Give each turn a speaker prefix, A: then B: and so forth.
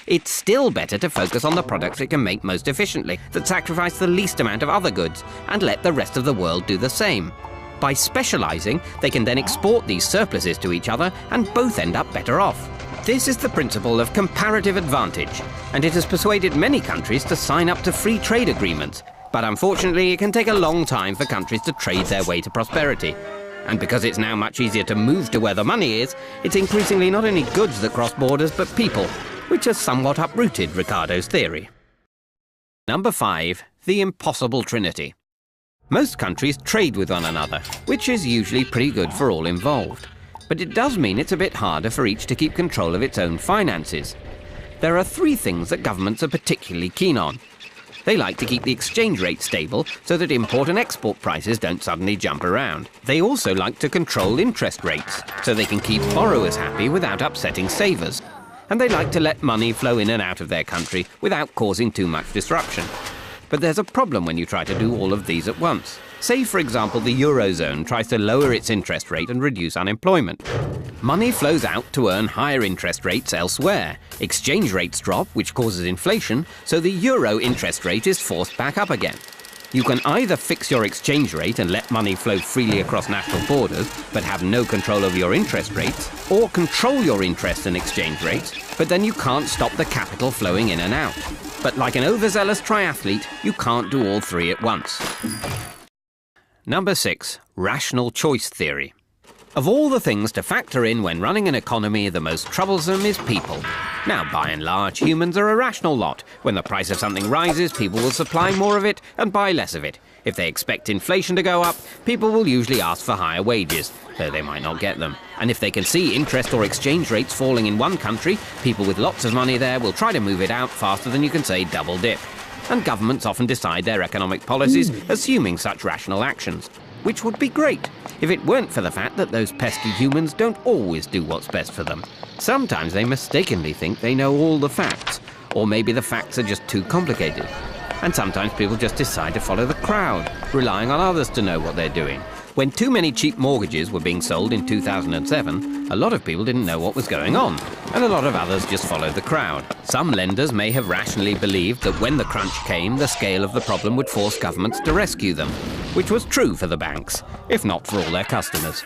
A: it's still better to focus on the products it can make most efficiently, that sacrifice the least amount of other goods, and let the rest of the world do the same. By specialising, they can then export these surpluses to each other and both end up better off. This is the principle of comparative advantage, and it has persuaded many countries to sign up to free trade agreements. But unfortunately, it can take a long time for countries to trade their way to prosperity. And because it's now much easier to move to where the money is, it's increasingly not only goods that cross borders, but people, which has somewhat uprooted Ricardo's theory. Number 5. The impossible trinity. Most countries trade with one another, which is usually pretty good for all involved. But it does mean it's a bit harder for each to keep control of its own finances. There are 3 things that governments are particularly keen on. They like to keep the exchange rate stable so that import and export prices don't suddenly jump around. They also like to control interest rates so they can keep borrowers happy without upsetting savers. And they like to let money flow in and out of their country without causing too much disruption. But there's a problem when you try to do all of these at once. Say, for example, the Eurozone tries to lower its interest rate and reduce unemployment. Money flows out to earn higher interest rates elsewhere. Exchange rates drop, which causes inflation, so the euro interest rate is forced back up again. You can either fix your exchange rate and let money flow freely across national borders, but have no control over your interest rates, or control your interest and exchange rates, but then you can't stop the capital flowing in and out. But like an overzealous triathlete, you can't do all 3 at once. Number 6. Rational choice theory. Of all the things to factor in when running an economy, the most troublesome is people. Now, by and large, humans are a rational lot. When the price of something rises, people will supply more of it and buy less of it. If they expect inflation to go up, people will usually ask for higher wages, though they might not get them. And if they can see interest or exchange rates falling in one country, people with lots of money there will try to move it out faster than you can say double dip. And governments often decide their economic policies assuming such rational actions, which would be great if it weren't for the fact that those pesky humans don't always do what's best for them. Sometimes they mistakenly think they know all the facts, or maybe the facts are just too complicated. And sometimes people just decide to follow the crowd, relying on others to know what they're doing. When too many cheap mortgages were being sold in 2007, a lot of people didn't know what was going on, and a lot of others just followed the crowd. Some lenders may have rationally believed that when the crunch came, the scale of the problem would force governments to rescue them, which was true for the banks, if not for all their customers.